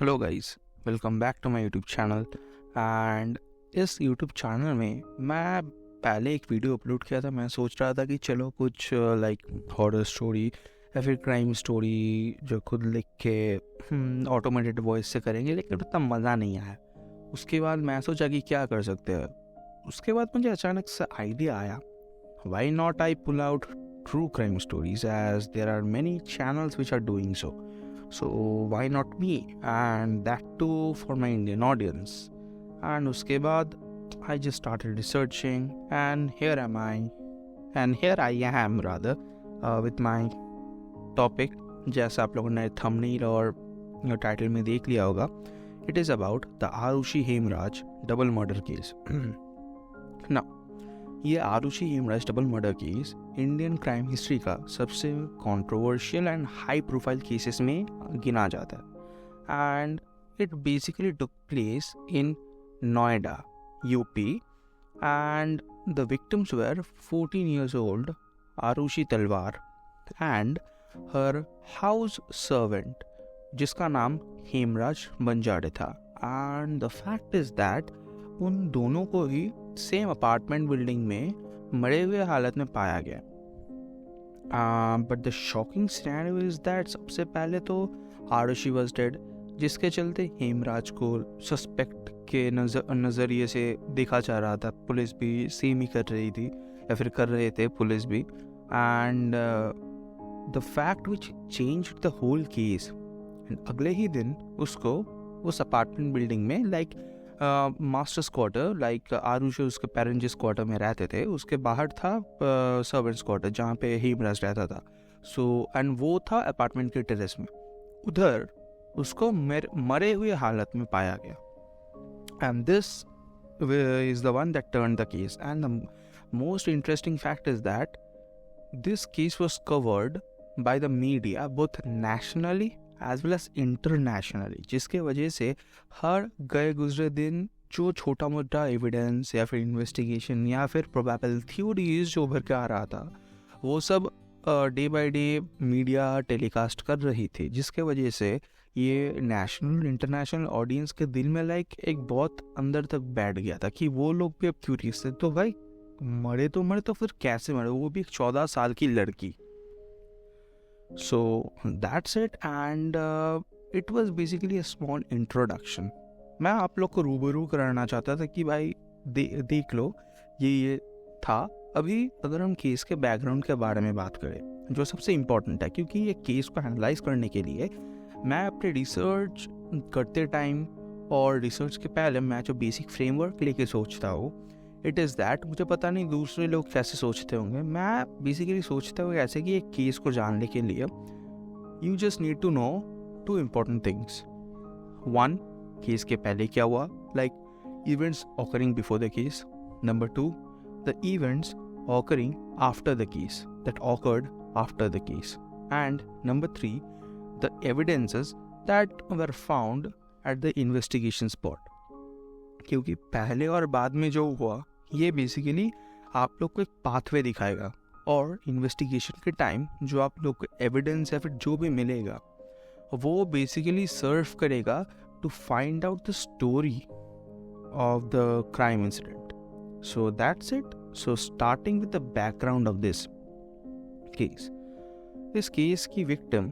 Hello guys, welcome back to my YouTube channel. And इस YouTube channel में मैं पहले एक वीडियो अपलोड किया था। मैं सोच रहा था कि चलो कुछ लाइक हॉरर स्टोरी या फिर क्राइम स्टोरी जो खुद लिख के ऑटोमेटेड वॉइस से करेंगे, लेकिन उतना मज़ा नहीं आया। उसके बाद मैं सोचा कि क्या कर सकते हैं। उसके बाद मुझे अचानक से आइडिया आया, why not I pull out true crime stories as there are many channels which are doing so. So why not me, and that too for my Indian audience. And उसके बाद I just started researching, and here I am rather with my topic. जैसा आप लोगों ने thumbnail और title में देख लिया होगा, it is about the Aarushi-Hemraj double murder case. Now ये Aarushi Hemraj double murder case Indian crime history का सबसे controversial and high profile cases में गिना जाता है। And it basically took place in Noida, UP, and the victims were 14 years old Aarushi Talwar and her house servant जिसका नाम हेमराज बंजाड़े था। And the fact is that उन दोनों को ही सेम अपार्टमेंट बिल्डिंग में मरे हुए हालत में पाया गया। But the shocking scenario is that सबसे पहले तो आरुषि वाज डेड, जिसके चलते हेमराज को सस्पेक्ट के नज़रिए से देखा जा रहा था। पुलिस भी सेम ही कर रही थी या फिर कर रहे थे पुलिस भी। And the fact which changed the whole case, अगले ही दिन उसको उस अपार्टमेंट बिल्डिंग में like masters quarter, like Aarushi उसके पेरेंट्स जिस क्वार्टर में रहते थे उसके बाहर था सर्वेंट्स क्वार्टर जहाँ पे हेमराज रहता था। सो एंड वो था अपार्टमेंट के टेरेस में, उधर उसको मरे हुए हालत में पाया गया। And this is the one that turn the case. And the most interesting fact is that this case was covered by the media both nationally as well as internationally, जिसके वजह से हर गए गुजरे दिन जो छोटा मोटा एविडेंस या फिर इन्वेस्टिगेशन या फिर प्रोबेबल थ्योरीज जो उभर के आ रहा था वो सब day by day media telecast कर रही थी, जिसके वजह से ये नेशनल इंटरनेशनल ऑडियंस के दिल में लाइक एक बहुत अंदर तक बैठ गया था कि वो लोग भी अब क्यूरियस थे। तो भाई मरे तो फिर कैसे मरे, वो भी एक 14 साल की लड़की। So that's it, and it was basically a small introduction. मैं आप लोग को रूबरू कराना चाहता था कि भाई देख लो ये था। अभी अगर हम केस के बैकग्राउंड के बारे में बात करें जो सबसे इम्पोर्टेंट है, क्योंकि ये केस को एनालाइज करने के लिए मैं अपने रिसर्च करते टाइम और रिसर्च के पहले मैं जो बेसिक फ्रेमवर्क लेके सोचता हूँ, इट इज़ दैट, मुझे पता नहीं दूसरे लोग कैसे सोचते होंगे, मैं बेसिकली सोचता हूँ ऐसे कि एक केस को जानने के लिए you just need to know 2 important things. 1, case के पहले क्या हुआ, like events occurring before the case. Number 2, the events occurring after the case that occurred after the case. And number 3, the evidences that were found at the investigation spot. क्योंकि पहले और बाद में जो हुआ ये बेसिकली आप लोग को एक पाथवे दिखाएगा, और इन्वेस्टिगेशन के टाइम जो आप लोग को एविडेंस या फिर जो भी मिलेगा वो बेसिकली सर्व करेगा to find out the story of the crime incident. So that's it. So starting with the background of this case, इस केस की विक्टिम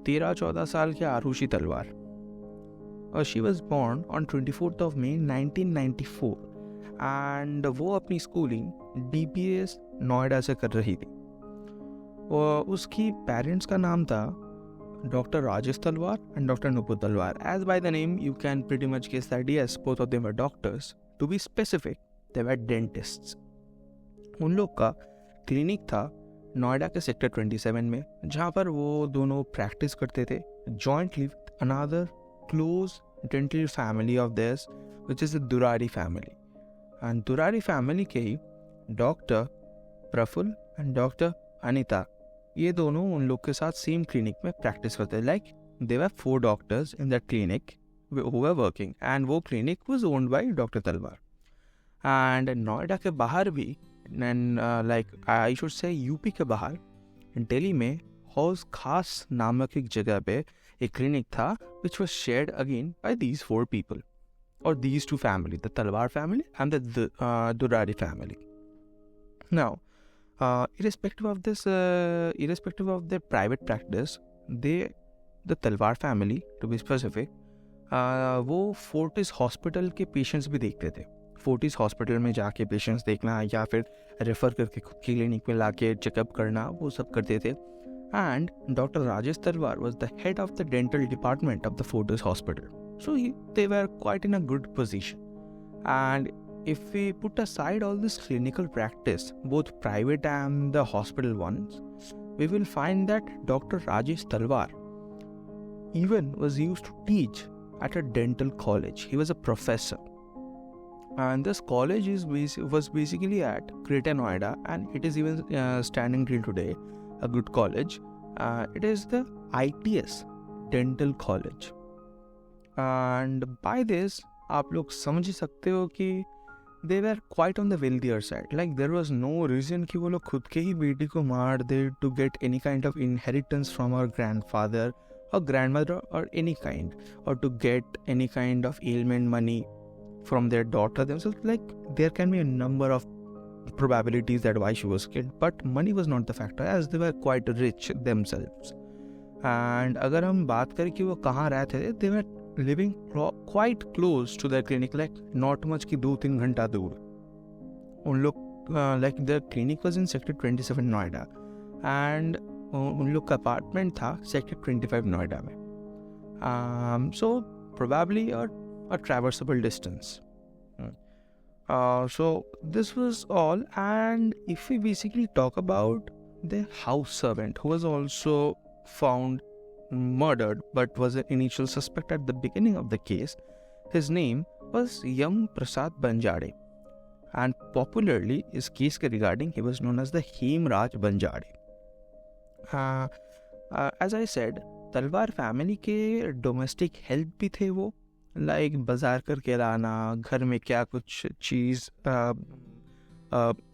13-14 साल के आरुषि तलवार, और she was born on 24th of May 1994, एंड वो अपनी schooling DPS Noida से कर रही थी। और उसकी पेरेंट्स का नाम था डॉक्टर राजेश तलवार and doctor Nupur Talwar. As by the name you can pretty much guess that yes, both of them were doctors. To be specific, they were dentists. उन लोग का क्लिनिक था नोएडा के सेक्टर 27 में, जहाँ पर वो दोनों प्रैक्टिस करते थे jointly with another close dental family of theirs, which is the Durari family. And Durari family के ही doctor Prafull and doctor Anita, ये दोनों उन लोग के साथ सेम क्लिनिक में प्रैक्टिस करते हैं। Like they were 4 doctors in that clinic who were working, and वो clinic was owned by doctor Talwar. And Noida के बाहर भी, and like I should say UP के बाहर दिल्ली में हौज खास नामक एक जगह पे एक क्लिनिक था which was shared again by these 4 people or these 2 families, the Talwar family and the Durrani family. Now, irrespective of their private practice, the Talwar family to be specific, वो फोर्टिस हॉस्पिटल के patients भी देखते थे. Fortis hospital में जाके patients देखना या फिर रेफ़र करके खुद की क्लिनिक में लाके चेकअप करना, वो सब करते थे. एंड डॉक्टर राजेश तलवार was the head of the dental department of the Fortis hospital. So they were quite in a good position. And if we put aside all this clinical practice, both private and the hospital ones, we will find that Dr. Rajesh Talwar even was used to teach at a dental college. He was a professor. And this college was basically at Greater Noida, and it is even standing till today, a good college. It is the ITS Dental College. And by this, आप लोग समझ सकते हो कि they were quite on the wealthier side. Like there was no reason कि वो लोग खुद के ही बेटी को मार दे to get any kind of inheritance from our grandfather or grandmother or any kind, or to get any kind of ailment money from their daughter themselves. Like there can be a number of probabilities that why she was killed, but money was not the factor as they were quite rich themselves. And अगर हम बात करें कि वो कहाँ रहते थे, they were living quite close to their clinic, like not much की 2-3 घंटा दूर. उन लोग like their clinic was in sector 27 Noida, and उन लोग का अपार्टमेंट था सेक्टर 25 नोएडा में. So probably a traversable distance. So this was all. And if we basically talk about the house servant who was also found murdered but was an initial suspect at the beginning of the case, his name was Yam Prasad Banjade, and popularly इस case के regarding he was known as the Hemraj Banjade. As I said, तलवार family के domestic help भी थे वो, like बाजार करके लाना, घर में क्या कुछ चीज़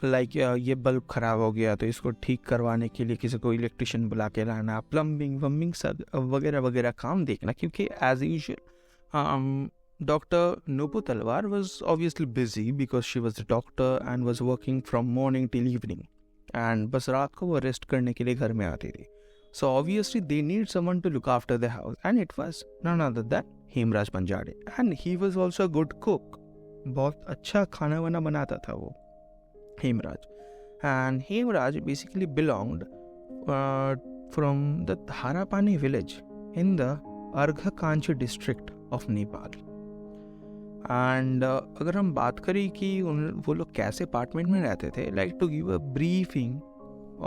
लाइक ये बल्ब ख़राब हो गया तो इसको ठीक करवाने के लिए किसी को इलेक्ट्रिशियन बुला के लाना, प्लम्बिंग सब वगैरह वगैरह काम देखना. क्योंकि एज यूजुअल डॉक्टर नूपू तलवार was obviously busy because she was the doctor and was working from morning till evening, and बस रात को वो रेस्ट करने के लिए घर में आती थी. So obviously they need someone to look after the house, and it was none other than Hemraj Banjade. And he was also a good cook, बहुत अच्छा खाना वाना बनाता था वो Hemraj. And Hemraj basically belonged from the Dharapani village in the Arghakhanchi district of Nepal. And अगर हम बात करें कि वो लोग कैसे अपार्टमेंट में रहते थे, like to give a briefing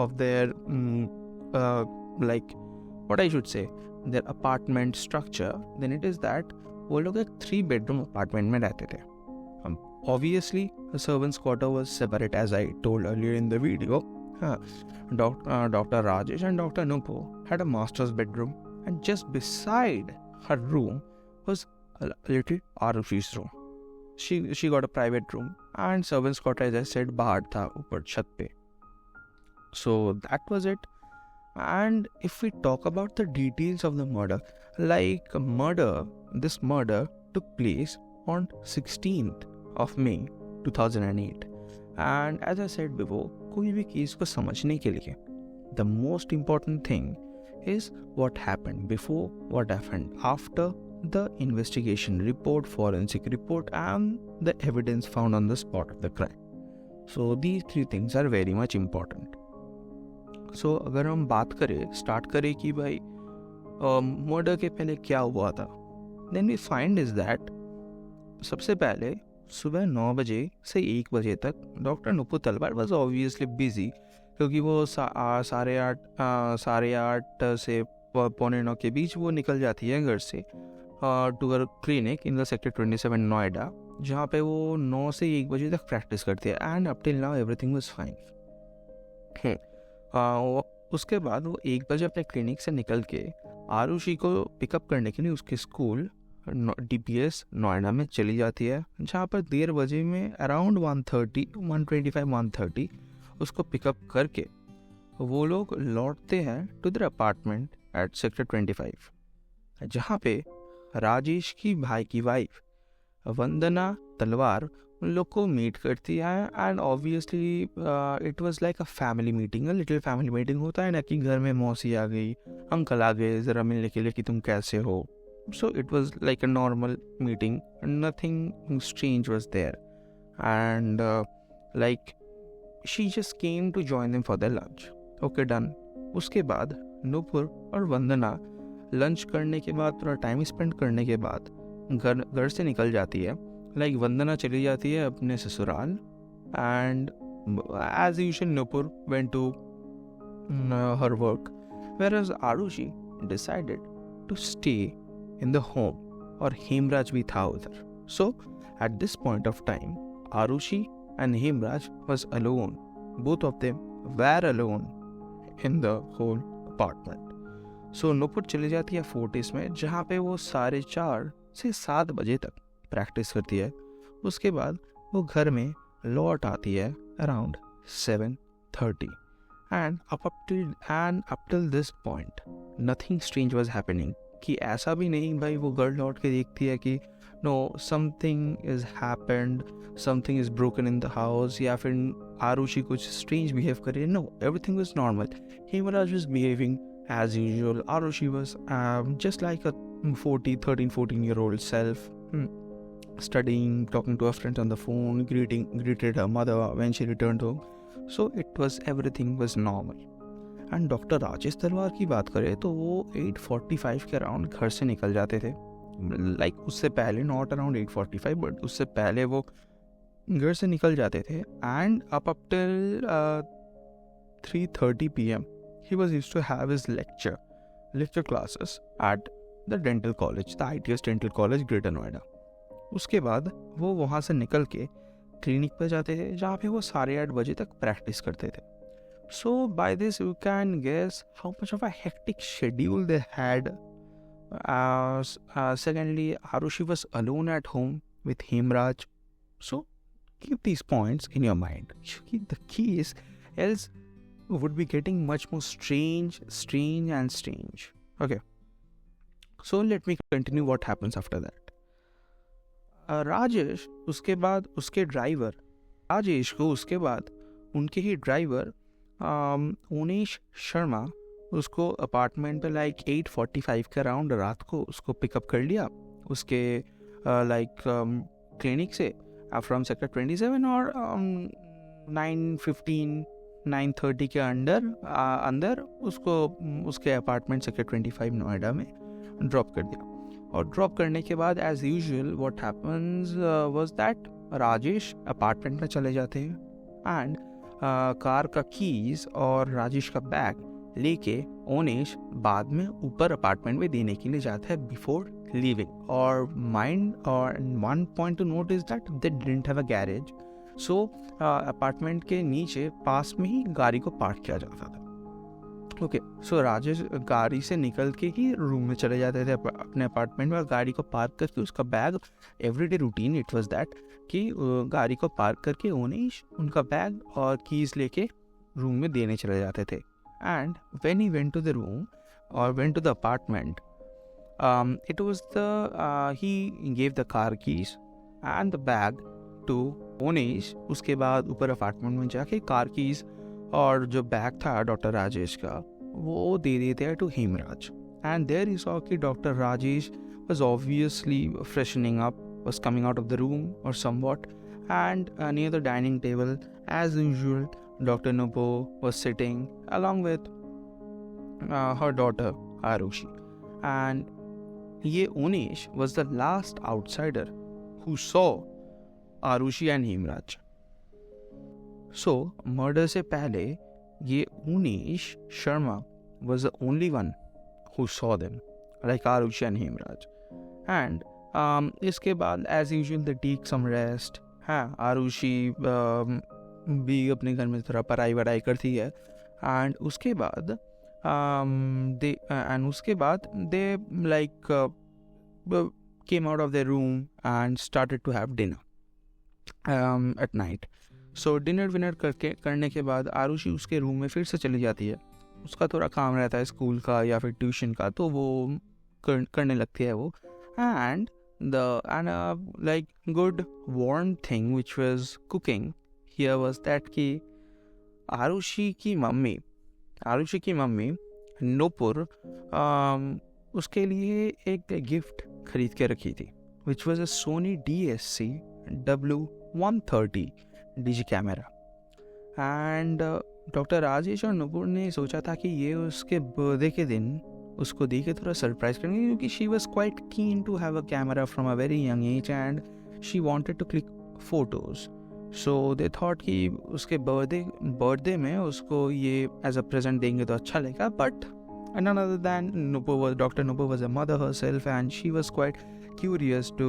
of their like what I should say their apartment structure, then it is that वो लोग एक 3 बेडरूम अपार्टमेंट में रहते थे. Obviously, the servants' quarter was separate, as I told earlier in the video. Dr. Rajesh and Dr. Nupo had a master's bedroom, and just beside her room was a little Aarushi's room. She got a private room, and servants' quarter, as I said, बाहर था ऊपर छत पे. So that was it. And if we talk about the details of the murder, this murder took place on 16th of May 2008. And as I said before, कोई भी case को समझने के लिए the most important thing is what happened before, what happened after, the investigation report, forensic report, and the evidence found on the spot of the crime. So these 3 things are very much important. So अगर हम बात करें, start करें कि भाई murder के पहले क्या हुआ था, then we find is that सबसे पहले सुबह 9 बजे से 1 बजे तक डॉक्टर नुपू तलवार वॉज ऑब्वियसली बिजी, क्योंकि वो 8:30 से 8:45 के बीच वो निकल जाती है घर से to uh clinic in the sector 27 Noida, जहाँ पे वो 9 से 1 बजे तक प्रैक्टिस करती है. And up till now everything was fine. उसके बाद वो 1 बजे अपने क्लिनिक से निकल के आरुषि को पिकअप करने के लिए उसके स्कूल DPS नोएडा में चली जाती है, जहाँ पर 1:30 बजे में अराउंड 1:30 उसको पिकअप करके वो लोग लौटते हैं to their apartment at sector 25. जहाँ पे राजेश की भाई की वाइफ वंदना तलवार उन लोग को मीट करती है and obviously it was like a family meeting, a little family meeting होता है ना कि घर में मौसी आ गई, अंकल आ गए ज़रा मिलने के लिए कि तुम कैसे हो. So it was like a normal meeting, nothing strange was there and like she just came to join them for the lunch. Okay done. उसके बाद नूपुर और वंदना लंच करने के बाद थोड़ा टाइम स्पेंड करने के बाद घर से निकल जाती है. लाइक वंदना चली जाती है अपने ससुराल and as usual Nupur went to her work, whereas Aarushi decided to stay in the home और हेमराज भी था उधर. So at this point of time Aarushi and Hemraj was alone. Both of them were alone in the whole apartment. So Nupur चली जाती है Fortis में, जहाँ पे वो 4:30 से 7 बजे तक प्रैक्टिस करती है. उसके बाद वो घर में लौट आती है around 7:30 and up till this point nothing strange was happening. कि ऐसा भी नहीं भाई वो घर लौट के देखती है कि no something is happened, something is broken in the house, या फिर आरुषि कुछ स्ट्रेंज बिहेव कर रही है. No, everything was normal. Hemraj was behaving as usual. Aarushi was just like a 13-14-year-old self, studying, talking to her friends on the phone, greeted her mother when she returned home. So everything was normal. And doctor Rajesh तलवार की बात करें तो वो 8:45 के around घर से निकल जाते थे. लाइक उससे पहले, नॉट अराउंड 8:45 बट उससे पहले वो घर से निकल जाते थे. And up till 3:30 PM he was used to have his lecture classes at the dental college, the ITS dental college, greater Noida. उसके बाद वो वहाँ से निकल के क्लिनिक पर जाते थे जहाँ पे वो 8:30 बजे तक प्रैक्टिस करते थे. So by this you can guess how much of a hectic schedule they had. Secondly, Aarushi was alone at home with Hemraj. So keep these points in your mind. The keys, else would be getting much more strange. Okay. So let me continue what happens after that. Rajesh उसके बाद उसके driver, Rajesh को उसके बाद उनके ही driver उनीश Sharma उसको apartment पे like 8:45 के अराउंड रात को उसको पिकअप कर लिया उसके लाइक क्लिनिक से फ्रॉम सेक्टर 27 और 9:15-9:30 के अंदर उसको उसके अपार्टमेंट सेक्टर 25 नोएडा में ड्रॉप कर दिया. और ड्रॉप करने के बाद as usual what happens was that Rajesh apartment में चले जाते हैं एंड कार का कीज और राजेश का बैग लेके ओनेश बाद में ऊपर अपार्टमेंट में देने के लिए जाता है बिफोर लीविंग. और one point two note is that they didn't have a garage. So apartment के नीचे पास में ही गाड़ी को पार्क किया जाता था. ओके, सो राजेश गाड़ी से निकल के ही रूम में चले जाते थे अपने अपार्टमेंट में, और गाड़ी को पार्क करके उसका bag, everyday routine it was that कि गाड़ी को पार्क करके ओनेश उनका बैग और कीज लेके रूम में देने चले जाते थे. And when he went to the room और went to the apartment, it was the he gave the car keys and the bag to Onesh. उसके बाद ऊपर अपार्टमेंट में जाके कार कीज और जो बैग था डॉक्टर राजेश का वो दे देते हैं to Hemraj. And there he saw कि doctor Rajesh was obviously freshening up, was coming out of the room or somewhat, and near the dining table as usual Dr. Nupo was sitting along with her daughter Aarushi. And ye Onish was the last outsider who saw Aarushi and Hemraj. So murder se pehle ye Onish Sharma was the only one who saw them, like Aarushi and Hemraj. And इसके बाद as usual they take some rest. हाँ, आरुषि भी अपने घर में थोड़ा पढ़ाई करती है. एंड उसके बाद they like came out of the room and started to have dinner at night. So dinner करने के बाद आरुषि उसके रूम में फिर से चली जाती है. उसका थोड़ा काम रहता है स्कूल का या फिर ट्यूशन का, तो वो करने लगती है वो. And like good warm thing which was cooking here was that कि आरुषि की मम्मी नूपुर उसके लिए एक गिफ्ट खरीद के रखी थी which was a Sony DSC W130 digi camera. And doctor Rajesh और नूपुर ने सोचा था कि ये उसके बर्थडे के दिन उसको दे के थोड़ा सरप्राइज करेंगे, क्योंकि she was quite keen to have a camera from a very young age and she wanted to click photos. So they thought कि उसके बर्थडे में उसको ये एज अ प्रेजेंट देंगे तो अच्छा लगेगा. But none other than Dr. Nupur was a mother herself and she was quite curious to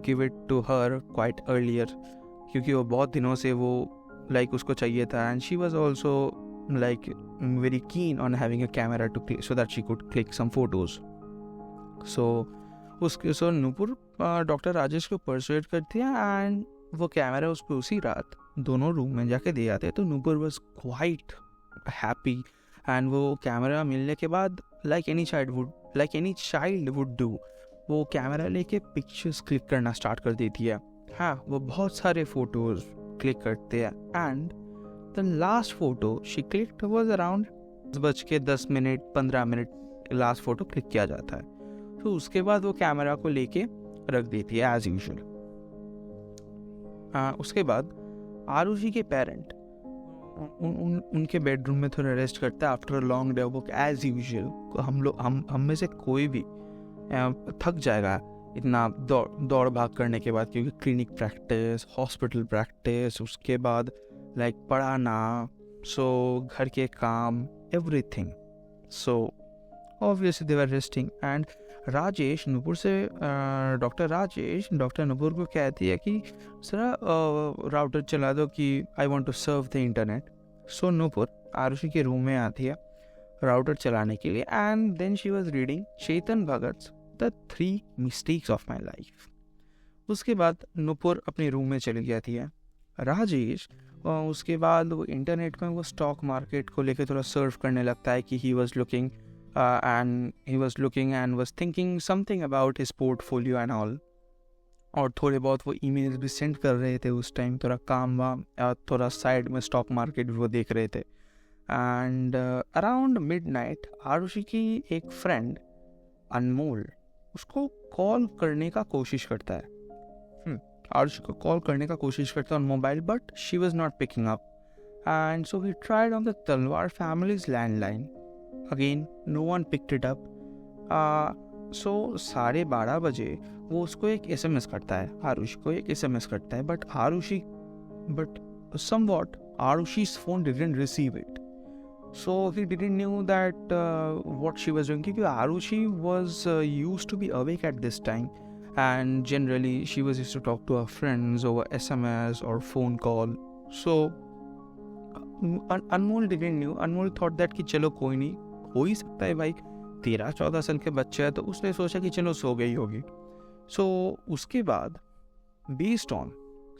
give it to her quite earlier, क्योंकि वो बहुत दिनों से वो like उसको चाहिए था. And she was also like very keen on having a camera to click, so that she could click some photos. So Nupur doctor Rajesh को परसुएट करती है एंड वो कैमरा उसको उसी रात दोनों रूम में जाके दे आते हैं. तो Nupur was quite happy and वो कैमरा मिलने के बाद like any child would do, वो कैमरा लेके पिक्चर्स क्लिक करना स्टार्ट कर देती है. हाँ, वो बहुत सारे फोटोज क्लिक करते हैं and the last photo she clicked was around 10:10-15 last photo click किया जाता है. तो उसके बाद वो कैमरा को लेके रख देती है एज यूजुअल. उसके बाद आरुषि के पेरेंट उनके बेडरूम में थोड़ा रेस्ट करते हैं after long day work as usual. हम में से कोई भी थक जाएगा इतना दौड़ भाग करने के बाद, क्योंकि क्लिनिक प्रैक्टिस, हॉस्पिटल प्रैक्टिस, उसके बाद लाइक पढ़ाना, सो घर के काम, everything. So obviously they were resting and Rajesh Nupur से डॉक्टर नूपुर को कहती है कि सर राउटर चला दो कि I want to surf the internet. So Nupur Aarushi के रूम में आती है राउटर चलाने के लिए and then she was reading Chetan Bhagat the 3 mistakes of my life. उसके बाद नूपुर अपने रूम में चली जाती है. राजेश उसके बाद वो इंटरनेट में वो स्टॉक मार्केट को लेकर थोड़ा सर्व करने लगता है कि he was looking and was thinking something about his portfolio and all. और थोड़े बहुत वो ईमेल्स भी सेंड कर रहे थे उस टाइम, थोड़ा काम थोड़ा साइड में स्टॉक मार्केट भी वो देख रहे थे. एंड अराउंड मिडनाइट आरुषि की एक फ्रेंड अनमोल उसको कॉल करने का कोशिश करता है. आरुषि को कॉल करने का कोशिश करता है on mobile, but she was not picking up and so he tried on the Talwar families landline. Again, no one picked it up. So 12:30 बजे वो उसको एक SMS करता है, आरुषि को एक SMS करता है, but somewhat Arushi's phone didn't receive it. So he didn't know that what she was doing, क्योंकि Arushi was used to be awake at this time and generally she was used to talk to her friends over SMS or phone call. So Anmol didn't know. Anmol thought that कि चलो कोई नहीं, हो ही सकता है भाई, 13-14 साल के बच्चे हैं, तो उसने सोचा कि चलो सो गई होगी. सो उसके बाद based on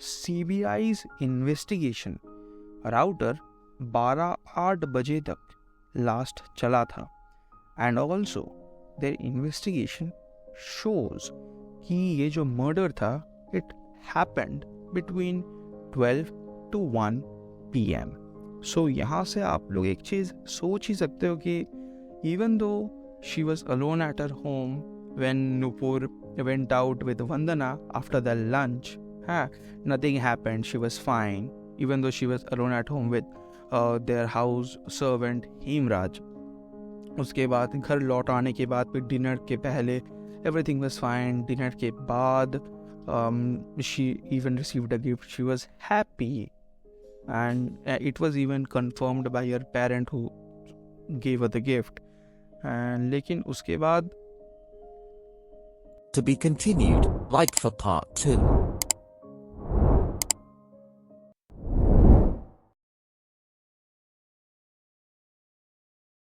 CBI's investigation router 12-8 बजे तक लास्ट चला था and also there investigation shows कि ये जो मर्डर था it happened between 12 to 1 PM. So यहाँ से आप लोग एक चीज़ सोच ही सकते हो कि even though she was alone at her home when Nupur went out with Vandana after the lunch, nothing happened, she was fine, even though she was alone at home with their house servant Hemraj. उसके बाद घर लौट आने के बाद फिर dinner के पहले everything was fine. डिनर के बाद she even received a gift. She was happy and it was even confirmed by her parent who gave her the gift. लेकिन उसके बाद To be continued, like for part 2.